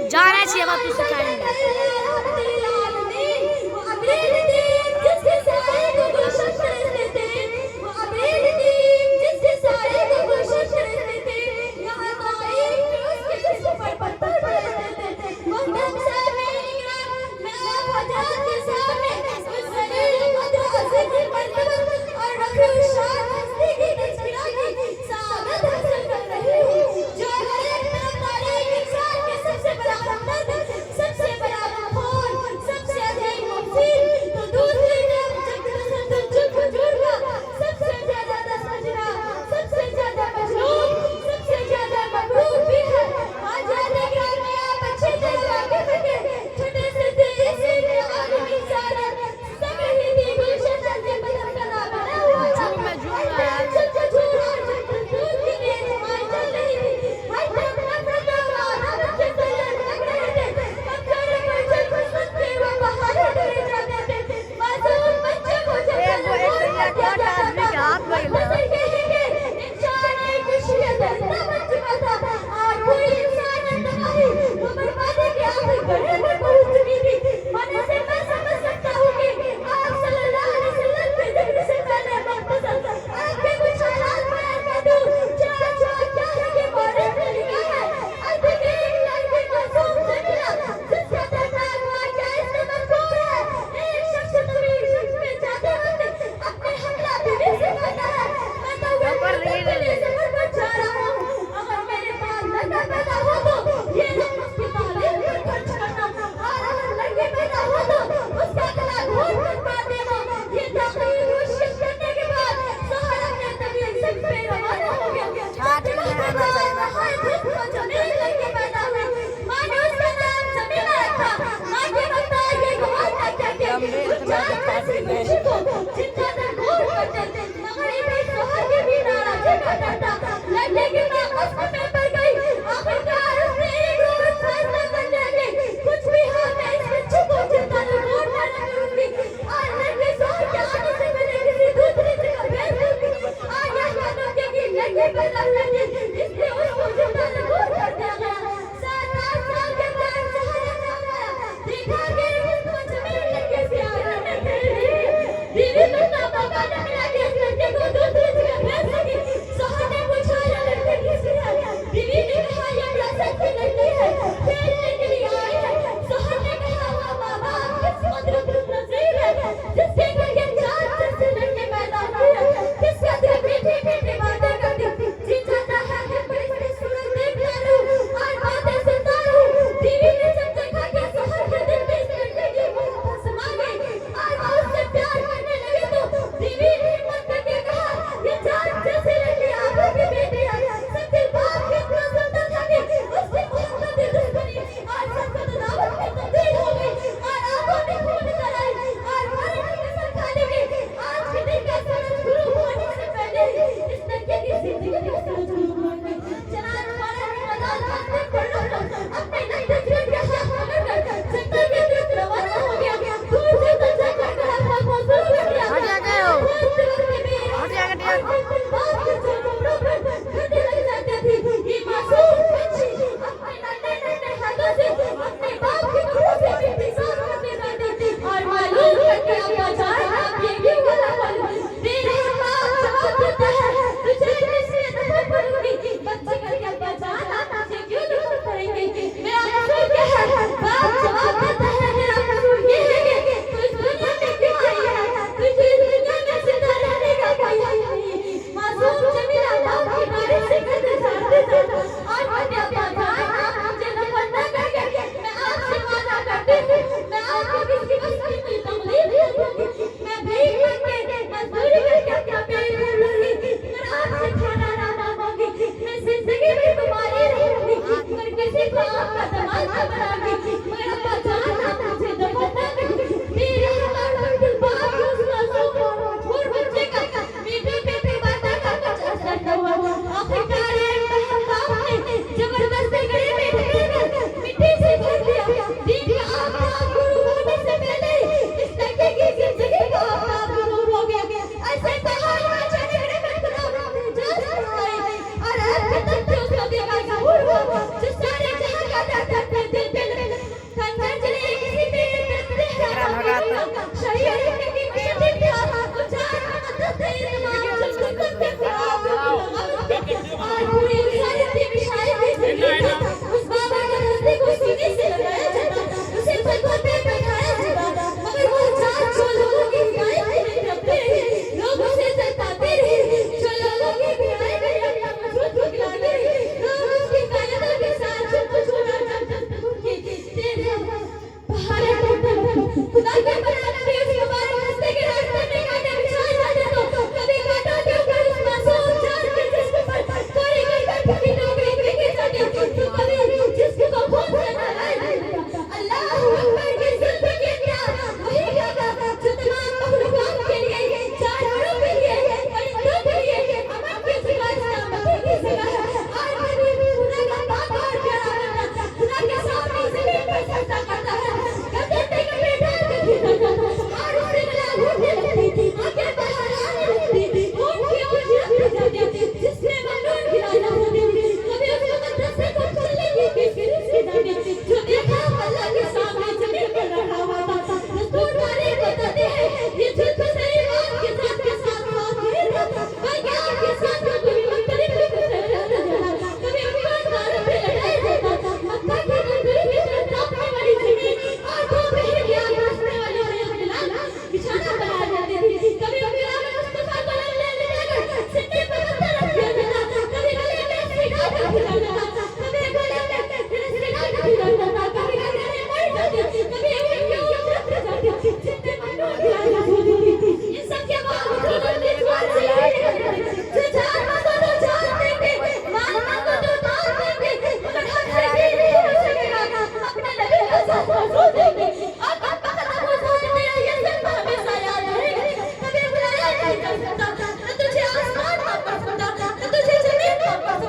जाना चाहिए बात तू सिखाएंगे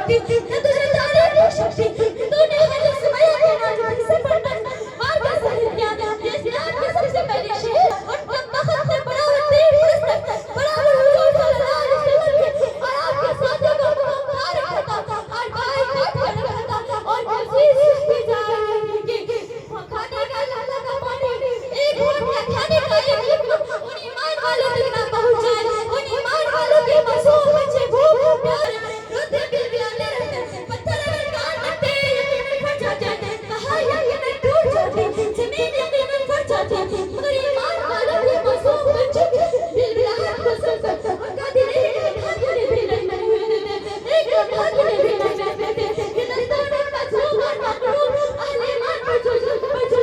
शक्ति न तुझे तारीफ की शक्ति तूने मुझे सुनाया के नाम से पढ़ना मार का शहीद किया इस नाम की सबसे पहली शेर उनका तख्त से बड़ा तीर पुस्तक बराबर हुजूर सल्लल्लाहु अलैहि वसल्लम और आपके साथियों को मुबारक करता और भाई हाथ करता और कोशिश की जाए कि खाने का लाला का पानी एक घंटा खाने का एक लुत्फ उन ईमान वालों तक ना पहुंचाए उन ईमान वालों के मासूम बच्चे भूख प्यार रोते बिलबिलाते रहते पत्थर अगर कान लगते यकीन फट जाते कहा यकीन टूट जाते जमीन यकीन फट जाती मगर ईमान वालों के मासूम बच्चे बिलबिलाहट को सुनकर उनका दिल एक लम्हा भी नहीं हुए एक लम्हा भी नहीं देते कि दस्तूर मजलूम और मकरूम अहले ईमान पर जो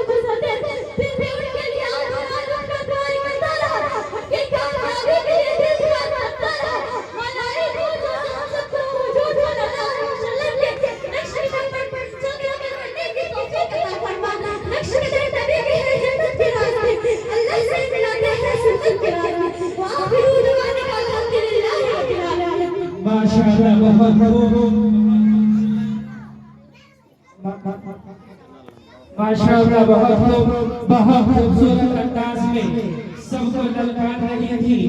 गुजरते फिर भी उनके लिए आसमान उनका द्वार करता रहा उनके कामयाबी के लिए दिल दुआ करता रहा मौलाए को जो हम सबको वजूद वाला वसल्लम के नक्श कदम पर चलने की तौफीक अता फरमाना नक्श कदम नबी के है जन्नत के रास्ते अल्लाह से मिलाते हैं सुन्नत के रास्ते व आखिरू दुआना अल्हम्दुलिल्लाह रब्बिल आलमीन माशाअल्लाह बहुत खूब माशाअल्लाह बहुत खूबसूरत अंदाज में सबको ललकार रही थी।